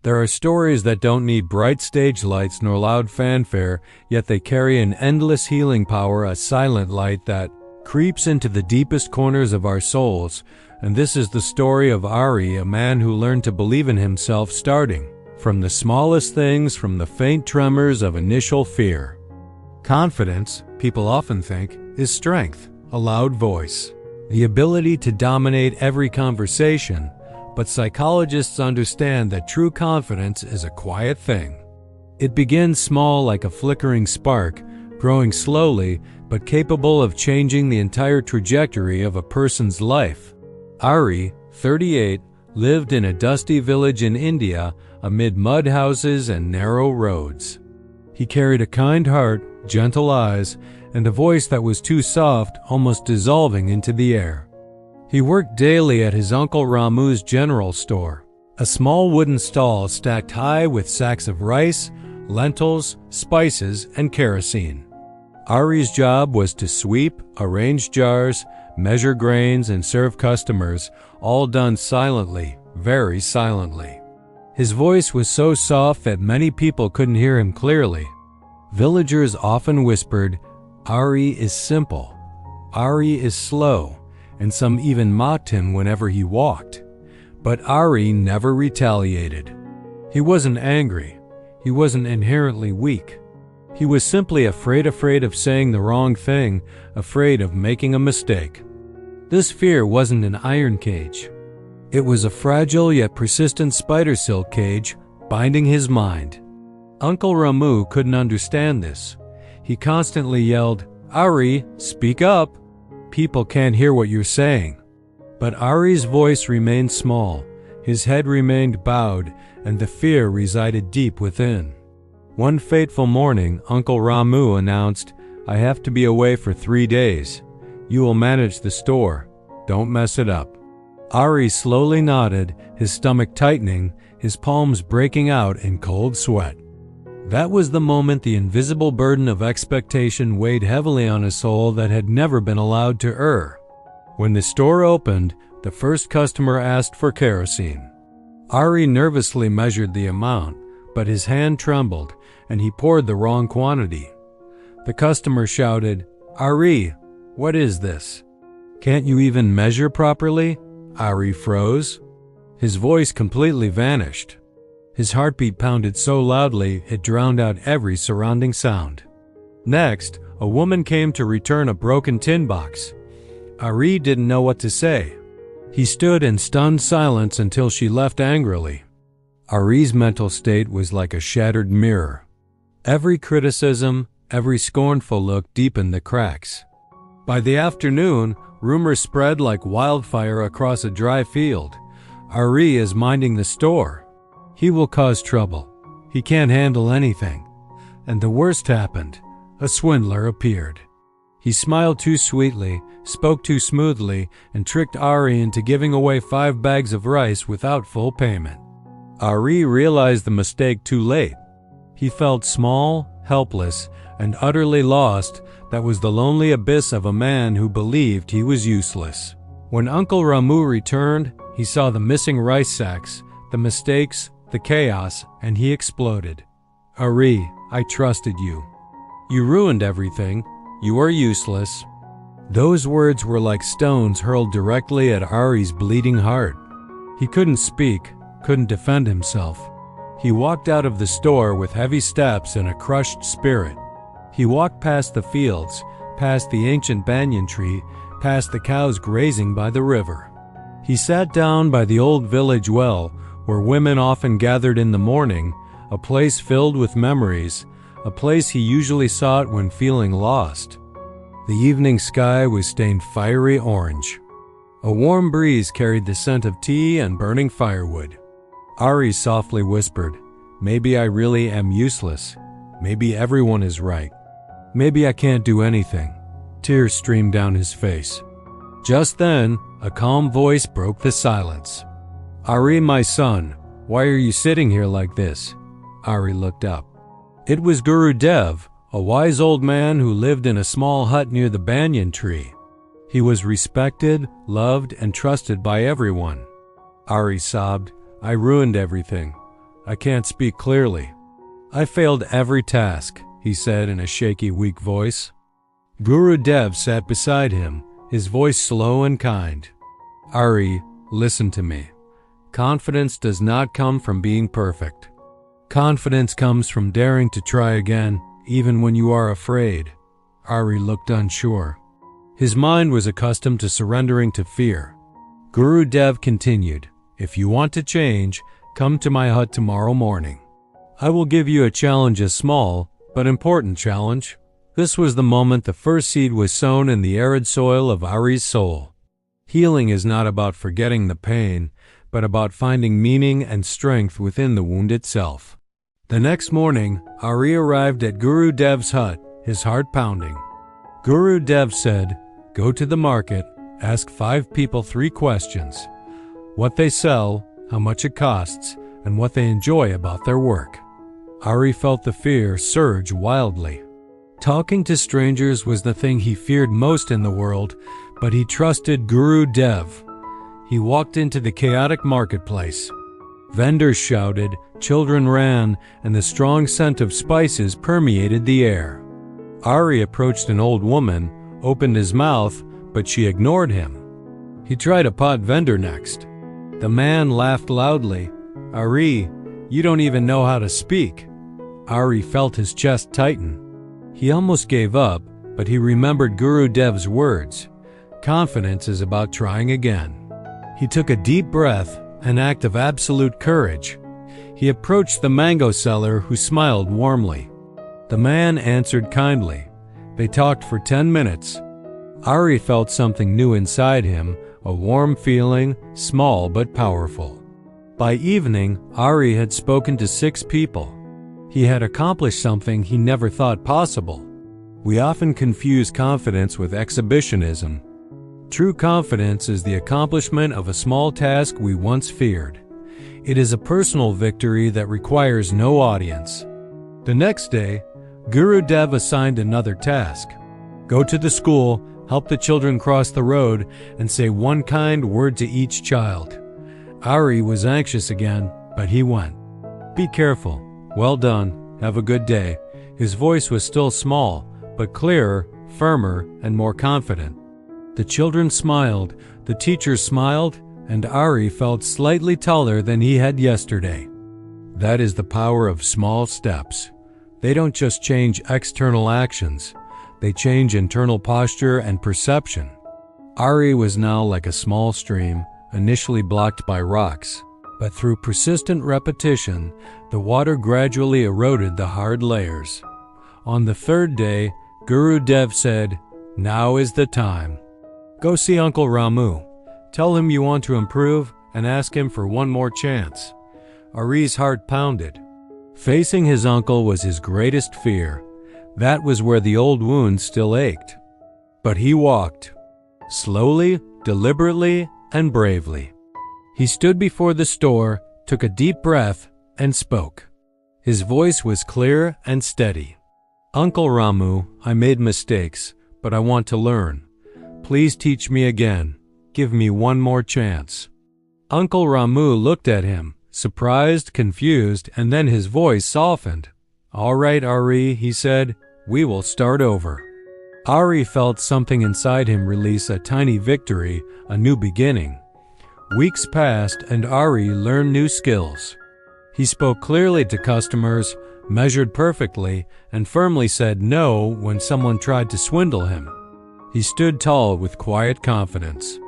There are stories that don't need bright stage lights nor loud fanfare, yet they carry an endless healing power, a silent light that creeps into the deepest corners of our souls. And this is the story of Ari, a man who learned to believe in himself starting from the smallest things, from the faint tremors of initial fear. Confidence, people often think, is strength, a loud voice, the ability to dominate every conversation. But psychologists understand that true confidence is a quiet thing. It begins small, like a flickering spark, growing slowly, but capable of changing the entire trajectory of a person's life. Ari, 38, lived in a dusty village in India amid mud houses and narrow roads. He carried a kind heart, gentle eyes, and a voice that was too soft, almost dissolving into the air. He worked daily at his Uncle Ramu's general store, a small wooden stall stacked high with sacks of rice, lentils, spices, and kerosene. Ari's job was to sweep, arrange jars, measure grains, and serve customers, all done silently, very silently. His voice was so soft that many people couldn't hear him clearly. Villagers often whispered, "Ari is simple. Ari is slow," and some even mocked him whenever he walked. But Ari never retaliated. He wasn't angry. He wasn't inherently weak. He was simply afraid of saying the wrong thing, afraid of making a mistake. This fear wasn't an iron cage. It was a fragile yet persistent spider silk cage binding his mind. Uncle Ramu couldn't understand this. He constantly yelled, "Ari, speak up! People can't hear what you're saying." But Ari's voice remained small, his head remained bowed, and the fear resided deep within. One fateful morning, Uncle Ramu announced, "I have to be away for 3 days. You will manage the store. Don't mess it up." Ari slowly nodded, his stomach tightening, his palms breaking out in cold sweat. That was the moment the invisible burden of expectation weighed heavily on a soul that had never been allowed to err. When the store opened, the first customer asked for kerosene. Ari nervously measured the amount, but his hand trembled, and he poured the wrong quantity. The customer shouted, "Ari, what is this? Can't you even measure properly?" Ari froze. His voice completely vanished. His heartbeat pounded so loudly it drowned out every surrounding sound. Next, a woman came to return a broken tin box. Ari didn't know what to say. He stood in stunned silence until she left angrily. Ari's mental state was like a shattered mirror. Every criticism, every scornful look deepened the cracks. By the afternoon, rumors spread like wildfire across a dry field. Ari is minding the store. He will cause trouble. He can't handle anything. And the worst happened. A swindler appeared. He smiled too sweetly, spoke too smoothly, and tricked Ari into giving away 5 bags of rice without full payment. Ari realized the mistake too late. He felt small, helpless, and utterly lost. That was the lonely abyss of a man who believed he was useless. When Uncle Ramu returned, he saw the missing rice sacks, the mistakes, the chaos, and he exploded. "Ari, I trusted you. You ruined everything. You are useless." Those words were like stones hurled directly at Ari's bleeding heart. He couldn't speak, couldn't defend himself. He walked out of the store with heavy steps and a crushed spirit. He walked past the fields, past the ancient banyan tree, past the cows grazing by the river. He sat down by the old village well, where women often gathered in the morning, a place filled with memories, a place he usually sought when feeling lost. The evening sky was stained fiery orange. A warm breeze carried the scent of tea and burning firewood. Ari softly whispered, "Maybe I really am useless. Maybe everyone is right. Maybe I can't do anything." Tears streamed down his face. Just then, a calm voice broke the silence. "Ari, my son, why are you sitting here like this?" Ari looked up. It was Guru Dev, a wise old man who lived in a small hut near the banyan tree. He was respected, loved, and trusted by everyone. Ari sobbed, "I ruined everything. I can't speak clearly. I failed every task, he said in a shaky, weak voice. Guru Dev sat beside him, his voice slow and kind. Ari, listen to me. Confidence does not come from being perfect. Confidence comes from daring to try again, even when you are afraid. Ari looked unsure. His mind was accustomed to surrendering to fear. Guru Dev continued, If you want to change, come to my hut tomorrow morning. I will give you a challenge, a small but important challenge. This was the moment the first seed was sown in the arid soil of Ari's soul. Healing is not about forgetting the pain, but about finding meaning and strength within the wound itself. The next morning, Ari arrived at Guru Dev's hut, his heart pounding. Guru Dev said, Go to the market, ask 5 people 3 questions. What they sell, how much it costs, and what they enjoy about their work. Ari felt the fear surge wildly. Talking to strangers was the thing he feared most in the world, but he trusted Guru Dev. He walked into the chaotic marketplace. Vendors shouted, children ran, and the strong scent of spices permeated the air. Ari approached an old woman, opened his mouth, but she ignored him. He tried a pot vendor next. The man laughed loudly. Ari, you don't even know how to speak. Ari felt his chest tighten. He almost gave up, but he remembered Guru Dev's words. Confidence is about trying again. He took a deep breath, an act of absolute courage. He approached the mango seller, who smiled warmly. The man answered kindly. They talked for 10 minutes. Ari felt something new inside him, a warm feeling, small but powerful. By evening, Ari had spoken to 6 people. He had accomplished something he never thought possible. We often confuse confidence with exhibitionism. True confidence is the accomplishment of a small task we once feared. It is a personal victory that requires no audience. The next day, Guru Dev assigned another task. Go to the school, help the children cross the road, and say 1 kind word to each child. Ari was anxious again, but he went. Be careful. Well done. Have a good day. His voice was still small, but clearer, firmer, and more confident. The children smiled, the teachers smiled, and Ari felt slightly taller than he had yesterday. That is the power of small steps. They don't just change external actions, they change internal posture and perception. Ari was now like a small stream, initially blocked by rocks, but through persistent repetition, the water gradually eroded the hard layers. On the 3rd day, Guru Dev said, Now is the time. Go see Uncle Ramu. Tell him you want to improve and ask him for 1 more chance. Ari's heart pounded. Facing his uncle was his greatest fear. That was where the old wound still ached. But he walked. Slowly, deliberately, and bravely. He stood before the store, took a deep breath, and spoke. His voice was clear and steady. Uncle Ramu, I made mistakes, but I want to learn. Please teach me again. Give me 1 more chance. Uncle Ramu looked at him, surprised, confused, and then his voice softened. All right, Ari, he said, we will start over. Ari felt something inside him release a tiny victory, a new beginning. Weeks passed and Ari learned new skills. He spoke clearly to customers, measured perfectly, and firmly said no when someone tried to swindle him. He stood tall with quiet confidence.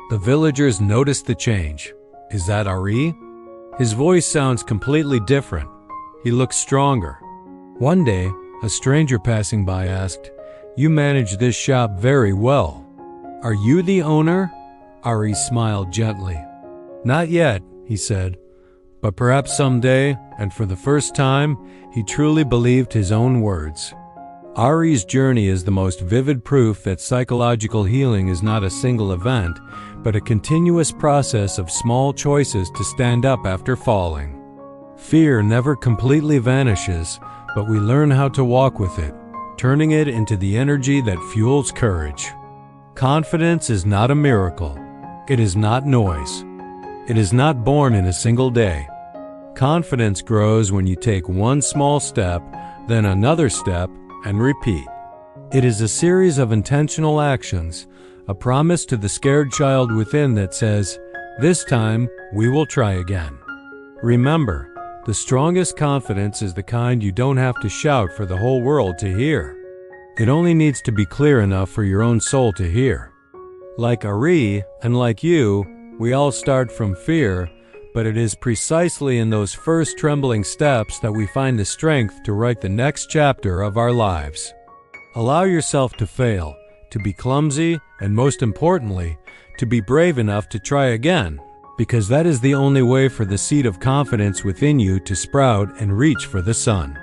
The villagers noticed the change. Is that Ari? His voice sounds completely different. He looks stronger. One day, a stranger passing by asked, You manage this shop very well. Are you the owner? Ari smiled gently. Not yet, he said, but perhaps someday, and for the first time, he truly believed his own words. Ari's journey is the most vivid proof that psychological healing is not a single event, but a continuous process of small choices to stand up after falling. Fear never completely vanishes, but we learn how to walk with it, turning it into the energy that fuels courage. Confidence is not a miracle. It is not noise. It is not born in a single day. Confidence grows when you take one small step, then another step, and repeat. It is a series of intentional actions, a promise to the scared child within that says, "This time, we will try again." Remember, the strongest confidence is the kind you don't have to shout for the whole world to hear. It only needs to be clear enough for your own soul to hear. Like Ari, and like you, we all start from fear, but it is precisely in those first trembling steps that we find the strength to write the next chapter of our lives. Allow yourself to fail, to be clumsy, and most importantly, to be brave enough to try again, because that is the only way for the seed of confidence within you to sprout and reach for the sun.